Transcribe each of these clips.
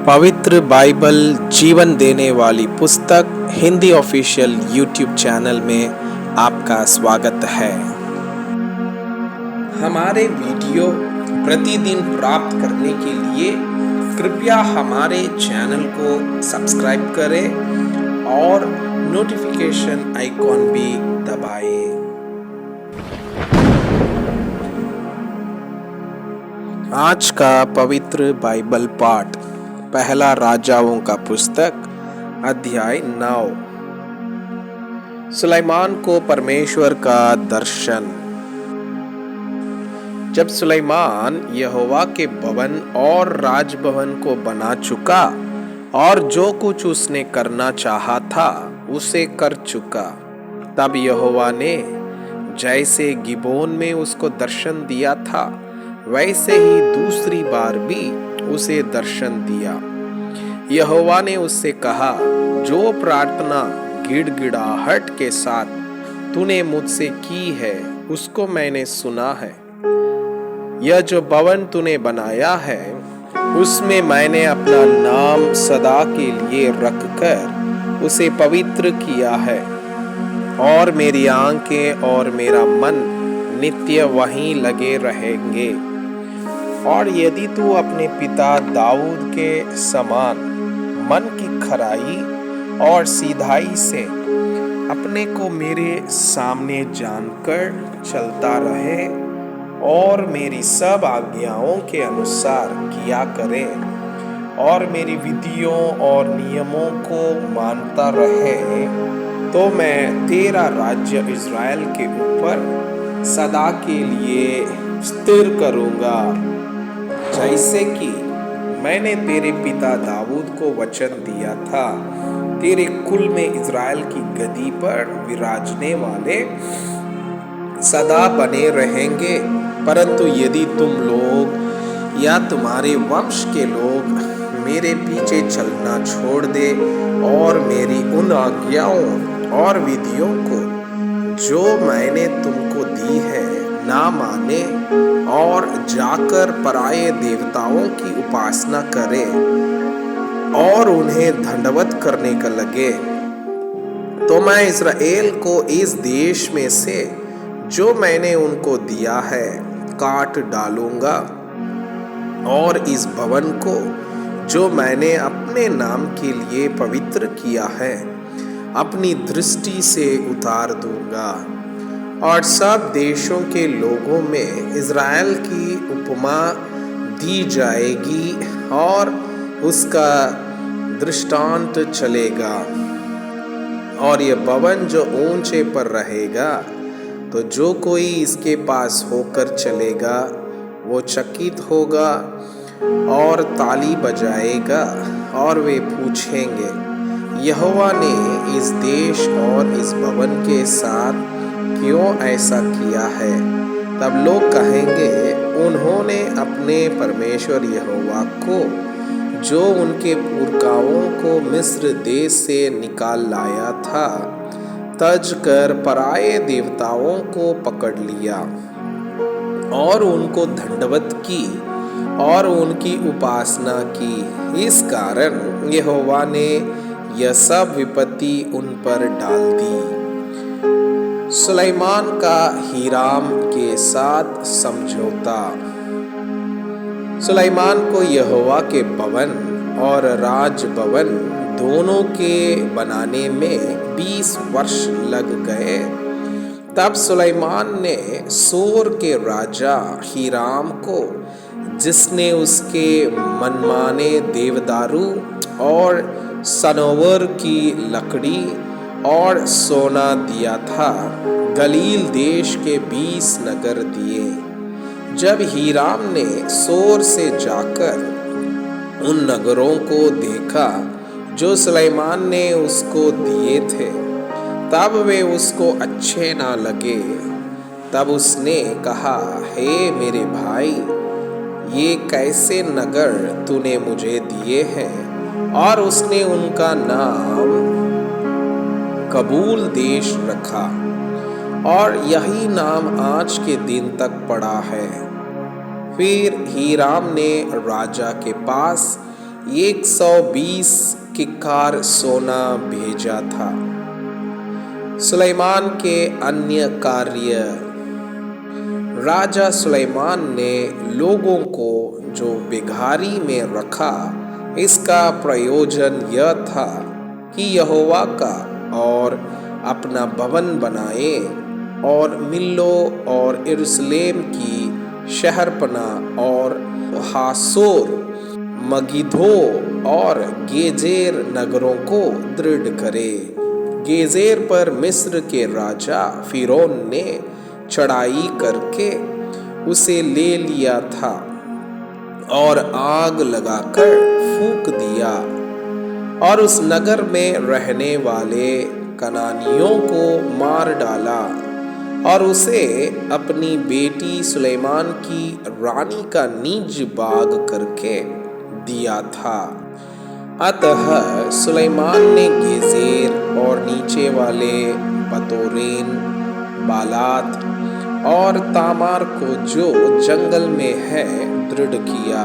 पवित्र बाइबल जीवन देने वाली पुस्तक हिंदी ऑफिशियल यूट्यूब चैनल में आपका स्वागत है। हमारे वीडियो प्रतिदिन प्राप्त करने के लिए कृपया हमारे चैनल को सब्सक्राइब करें और नोटिफिकेशन आइकॉन भी दबाएं। आज का पवित्र बाइबल पाठ पहला राजाओं का पुस्तक अध्याय 9। सुलेमान को परमेश्वर का दर्शन। जब सुलेमान यहोवा के भवन और राजभवन को बना चुका और जो कुछ उसने करना चाहा था उसे कर चुका, तब यहोवा ने जैसे गिबोन में उसको दर्शन दिया था वैसे ही दूसरी बार भी उसे दर्शन दिया। यहोवा ने उससे कहा, जो प्रार्थना गिड़गिड़ाहट के साथ तूने मुझसे की है उसको मैंने सुना है। यह जो भवन तूने बनाया है उसमें मैंने अपना नाम सदा के लिए रखकर उसे पवित्र किया है, और मेरी आंखें और मेरा मन नित्य वहीं लगे रहेंगे। और यदि तू अपने पिता दाऊद के समान मन की खराई और सीधाई से अपने को मेरे सामने जानकर चलता रहे और मेरी सब आज्ञाओं के अनुसार किया करे और मेरी विधियों और नियमों को मानता रहे, तो मैं तेरा राज्य इज़राइल के ऊपर सदा के लिए स्थिर करूंगा, जैसे कि मैंने तेरे पिता दाऊद को वचन दिया था। तेरे कुल में इज़राइल की गद्दी पर विराजने वाले सदा बने रहेंगे। परंतु यदि तुम लोग या तुम्हारे वंश के लोग मेरे पीछे चलना छोड़ दे और मेरी उन आज्ञाओं और विधियों को जो मैंने तुमको दी है ना माने और जाकर पराये देवताओं की उपासना करे और उन्हें दंडवत करने का लगे, तो मैं इस्राएल को इस देश में से जो मैंने उनको दिया है काट डालूंगा, और इस भवन को जो मैंने अपने नाम के लिए पवित्र किया है अपनी दृष्टि से उतार दूंगा। और सब देशों के लोगों में इज़राइल की उपमा दी जाएगी और उसका दृष्टांत चलेगा। और यह भवन जो ऊंचे पर रहेगा, तो जो कोई इसके पास होकर चलेगा वो चकित होगा और ताली बजाएगा, और वे पूछेंगे, यहोवा ने इस देश और इस भवन के साथ क्यों ऐसा किया है? तब लोग कहेंगे, उन्होंने अपने परमेश्वर यहोवा को जो उनके पुरखाओं को मिस्र देश से निकाल लाया था तज कर पराये देवताओं को पकड़ लिया और उनको दंडवत की और उनकी उपासना की। इस कारण यहोवा ने यह सब विपत्ति उन पर डाल दी। सुलेमान का हीराम के साथ समझौता। सुलेमान को यहोवा के भवन और राज भवन दोनों के बनाने में 20 वर्ष लग गए। तब सुलेमान ने सोर के राजा हीराम को, जिसने उसके मनमाने देवदारू और सनोवर की लकड़ी और सोना दिया था, गलील देश के 20 नगर दिए। जब हीराम ने सोर से जाकर उन नगरों को देखा जो सुलेमान ने उसको दिए थे, तब वे उसको अच्छे ना लगे। तब उसने कहा, हे मेरे भाई, ये कैसे नगर तूने मुझे दिए हैं? और उसने उनका नाम कबूल देश रखा, और यही नाम आज के दिन तक पड़ा है। फिर हीराम ने राजा के पास 120 किक्कार सोना भेजा था। सुलेमान के अन्य कार्य। राजा सुलेमान ने लोगों को जो बेघारी में रखा, इसका प्रयोजन यह था कि यहोवा का और अपना भवन बनाए और मिल्लो और यरूशलेम की शहरपना और हासोर, मगिद्धो और गेजेर नगरों को दृढ़ करे। गेजेर पर मिस्र के राजा फिरौन ने चढ़ाई करके उसे ले लिया था और आग लगाकर फूंक दिया और उस नगर में रहने वाले कनानियों को मार डाला और उसे अपनी बेटी सुलेमान की रानी का निज बाग करके दिया था। अतः सुलेमान ने गेजेर और नीचे वाले बतोरेन, बालात और तामार को जो जंगल में है दृढ़ किया।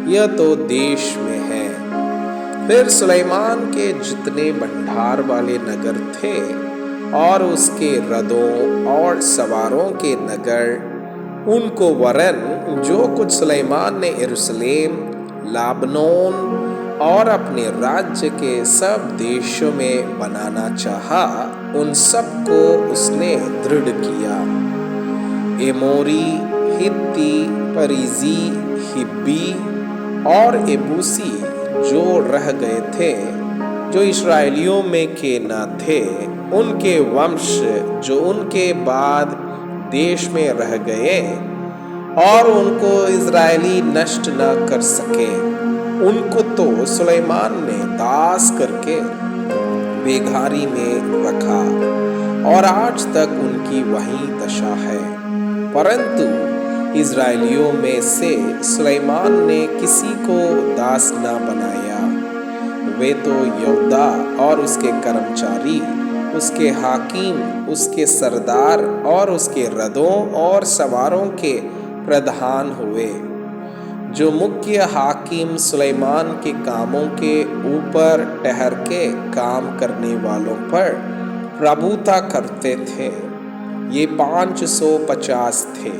यह तो देश में है। फिर सुलेमान के जितने भंडार वाले नगर थे और उसके रथों और सवारों के नगर, उनको वरन जो कुछ सुलेमान ने यरूशलेम, लाबनोन और अपने राज्य के सब देशों में बनाना चाहा, उन सब को उसने दृढ़ किया। एमोरी, हित्ती, परिजी, हिब्बी और एबूसी जो रह गए थे, जो इस्राएलियों में के न थे, उनके वंश जो उनके बाद देश में रह गए और उनको इजरायली नष्ट न कर सके, उनको तो सुलेमान ने दास करके बेघारी में रखा और आज तक उनकी वही दशा है। परंतु इजरायलियों में से सुलेमान ने किसी को दास न बनाया। वे तो यहूदा और उसके कर्मचारी, उसके हाकिम, उसके सरदार और उसके रथों और सवारों के प्रधान हुए। जो मुख्य हाकिम सुलेमान के कामों के ऊपर ठहर के काम करने वालों पर प्रभुता करते थे, ये 550 थे।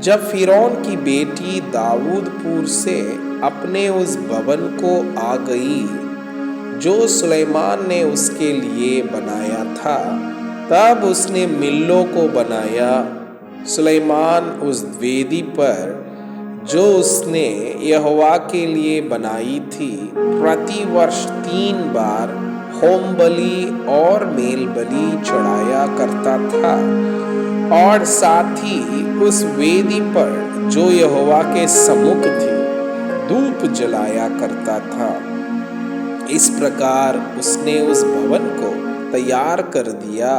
जब फिरौन की बेटी दाऊदपुर से अपने उस भवन को आ गई जो सुलेमान ने उसके लिए बनाया था, तब उसने मिल्लो को बनाया। सुलेमान उस वेदी पर जो उसने यहोवा के लिए बनाई थी, प्रतिवर्ष 3 बार होम बलि और मेल बलि चढ़ाया करता था और साथ ही उस वेदी पर जो यहोवा के सम्मुख थी, धूप जलाया करता था। इस प्रकार उसने उस भवन को तैयार कर दिया।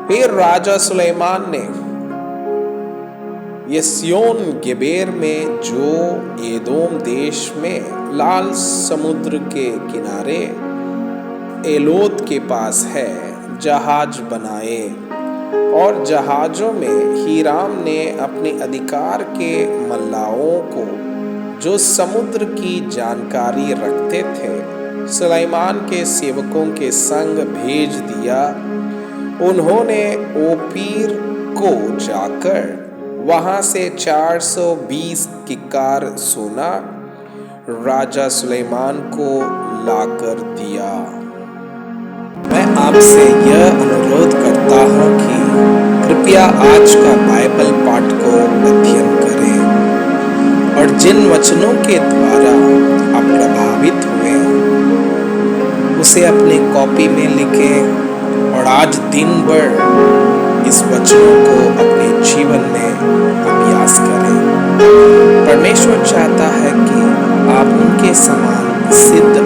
फिर राजा सुलेमान ने यस्योन गेबेर में जो एदोम देश में लाल समुद्र के किनारे एलोत के पास है, जहाज बनाए और जहाजों में हीराम ने अपने अधिकार के मल्लाओं को जो समुद्र की जानकारी रखते थे, सुलेमान के सेवकों के संग भेज दिया। उन्होंने ओपीर को जाकर वहां से 420 किक्कार सोना राजा सुलेमान को लाकर दिया। मैं आपसे यह अनुरोध करता हूं कि कृपया आज का बाइबल पाठ को अध्ययन करें और जिन वचनों के द्वारा आप प्रभावित हुए उसे अपने कॉपी में लिखें और आज दिन भर इस वचनों को अपने जीवन में अभ्यास करें। परमेश्वर चाहता है कि आप उनके समान सिद्ध